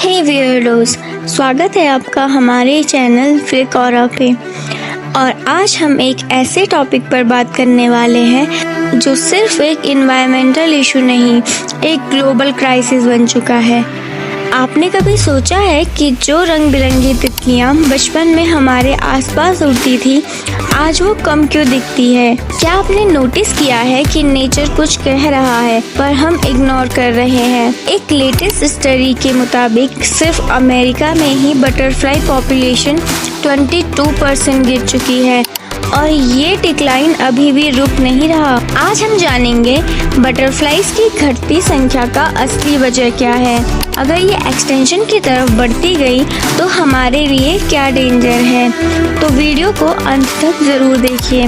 हे वियर्डोस, स्वागत है आपका हमारे चैनल फ्लिकौरा पे। और आज हम एक ऐसे टॉपिक पर बात करने वाले हैं जो सिर्फ एक इन्वायरमेंटल इशू नहीं, एक ग्लोबल क्राइसिस बन चुका है। आपने कभी सोचा है कि जो रंग बिरंगी तितलियां बचपन में हमारे आसपास उड़ती थी, आज वो कम क्यों दिखती है? क्या आपने नोटिस किया है कि नेचर कुछ कह रहा है पर हम इग्नोर कर रहे हैं? एक लेटेस्ट स्टडी के मुताबिक सिर्फ अमेरिका में ही बटरफ्लाई पॉपुलेशन 22% गिर चुकी है और ये डिक्लाइन अभी भी रुक नहीं रहा। आज हम जानेंगे बटरफ्लाइज की घटती संख्या का असली वजह क्या है। अगर ये एक्सटेंशन की तरफ बढ़ती गई तो हमारे लिए क्या डेंजर है। तो वीडियो को अंत तक ज़रूर देखिए,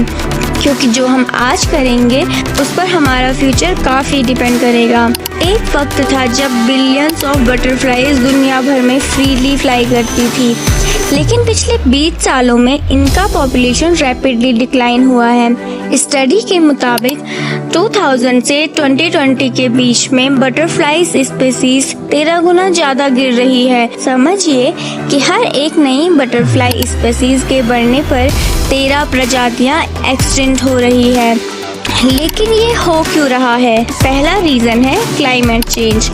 क्योंकि जो हम आज करेंगे उस पर हमारा फ्यूचर काफ़ी डिपेंड करेगा। एक वक्त था जब बिलियंस ऑफ बटरफ्लाइज दुनिया भर में फ्रीली फ्लाई करती थी, लेकिन पिछले 20 सालों में इनका पॉपुलेशन रैपिडली डिक्लाइन हुआ है। स्टडी के मुताबिक 2000 से 2020 के बीच में बटरफ्लाइज स्पीसीज 13 गुना ज्यादा गिर रही है। समझिए कि हर एक नई बटरफ्लाई स्पीसीज के बढ़ने पर 13 प्रजातियां एक्सटिंक्ट हो रही है। लेकिन ये हो क्यों रहा है? पहला रीजन है climate change.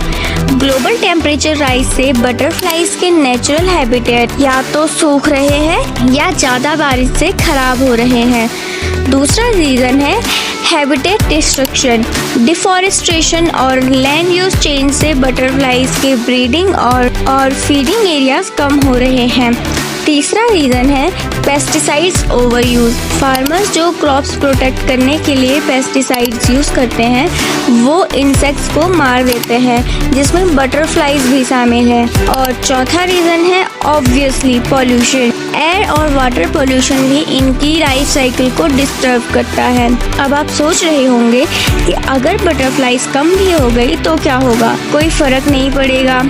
Global temperature rise से बटरफ्लाइज के नेचुरल हैबिटेट या तो सूख रहे हैं या ज्यादा बारिश से खराब हो रहे हैं। दूसरा रीजन है हैबिटेट डिस्ट्रक्शन। डिफॉरेस्टेशन और लैंड यूज चेंज से बटरफ्लाइज के ब्रीडिंग और फीडिंग एरियाज कम हो रहे हैं। तीसरा रीजन है पेस्टिसाइड्स ओवर यूज। फार्मर्स जो क्रॉप्स प्रोटेक्ट करने के लिए पेस्टिसाइड्स यूज करते हैं वो इंसेक्ट्स को मार देते हैं, जिसमें बटरफ्लाइज भी शामिल है। और चौथा रीजन है ऑब्वियसली पॉल्यूशन। एयर और वाटर पॉल्यूशन भी इनकी लाइफ साइकिल को डिस्टर्ब करता है। अब आप सोच रहे होंगे कि अगर बटरफ्लाइज कम भी हो गई तो क्या होगा, कोई फर्क नहीं पड़ेगा।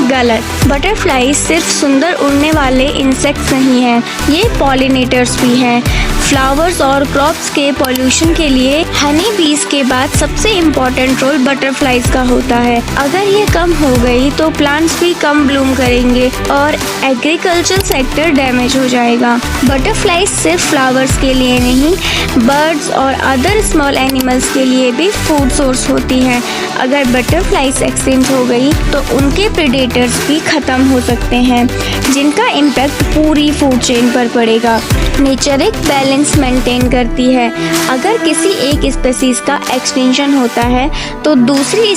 गलत। बटरफ्लाइज सिर्फ सुंदर उड़ने वाले इंसेक्ट्स नहीं हैं, ये पॉलिनेटर्स भी हैं। फ्लावर्स और क्रॉप्स के पॉल्यूशन के लिए हनी बीज के बाद सबसे इम्पोर्टेंट रोल बटरफ्लाइज का होता है। अगर ये कम हो गई तो प्लांट्स भी कम ब्लूम करेंगे और एग्रीकल्चर सेक्टर डैमेज हो जाएगा। बटरफ्लाइज सिर्फ फ्लावर्स के लिए नहीं, बर्ड्स और अदर स्मॉल एनिमल्स के लिए भी फूड सोर्स होती हैं। अगर बटरफ्लाइज एक्सटिंक्ट हो गई तो उनके प्रेडेटर्स भी खत्म हो सकते हैं, जिनका इम्पैक्ट पूरी फूड चेन पर पड़ेगा। नेचर एक बैलेंस मेंटेन करती है। अगर किसी एक स्पीसीज का एक्सटिंक्शन होता है तो दूसरी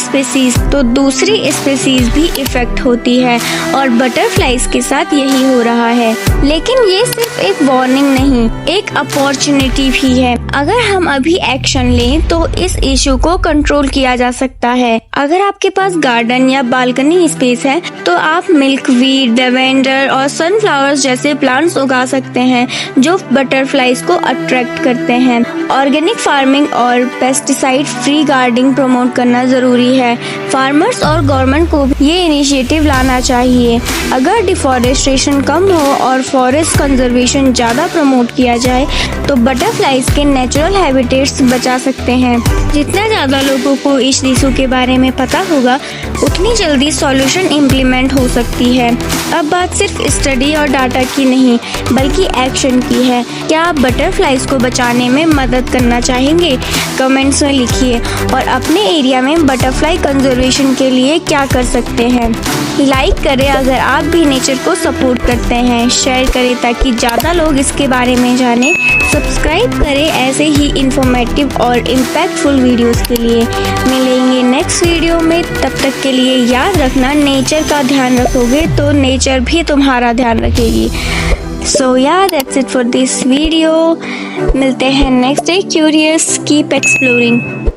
स्पीसीज भी इफेक्ट होती है, और बटरफ्लाइज के साथ यही हो रहा है। लेकिन ये सिर्फ एक वार्निंग नहीं, एक अपॉर्चुनिटी भी है। अगर हम अभी एक्शन लें तो इस इशू को कंट्रोल किया जा सकता है। अगर आपके पास गार्डन या बालकनी स्पेस है तो आप मिल्कवीड, लेवेंडर और सनफ्लावर्स जैसे प्लांट्स उगा सकते हैं जो बटरफ्लाइज को अट्रैक्ट करते हैं। ऑर्गेनिक फार्मिंग और पेस्टिसाइड फ्री गार्डनिंग प्रमोट करना जरूरी है। फार्मर्स और गवर्नमेंट को ये इनिशिएटिव लाना चाहिए। अगर डिफॉरेस्टेशन कम हो और फॉरेस्ट कंजर्वेशन ज्यादा प्रमोट किया जाए तो बटरफ्लाइज के नेचुरल हैबिटेट्स बचा सकते हैं। जितना ज्यादा लोगों को इस इशू के बारे में पता होगा, उतनी जल्दी सॉल्यूशन इम्प्लीमेंट हो सकती है। अब बात सिर्फ स्टडी और डाटा की नहीं, बल्कि एक्शन की है। क्या आप बटरफ्लाइज को बचाने में मदद करना चाहेंगे? कमेंट्स में लिखिए। और अपने एरिया में बटरफ्लाई कंजर्वेशन के लिए क्या कर सकते हैं? लाइक करें अगर आप भी नेचर को सपोर्ट करते हैं। शेयर करें ताकि ज़्यादा लोग इसके बारे में जानें। सब्सक्राइब करें ऐसे ही इंफॉर्मेटिव और इम्पैक्टफुल वीडियोस के लिए। मिलेंगे नेक्स्ट वीडियो में, तब तक के लिए याद रखना, नेचर का ध्यान रखोगे तो नेचर भी तुम्हारा ध्यान रखेगी। So yeah, that's it for this video. मिलते हैं next day. Curious, keep exploring.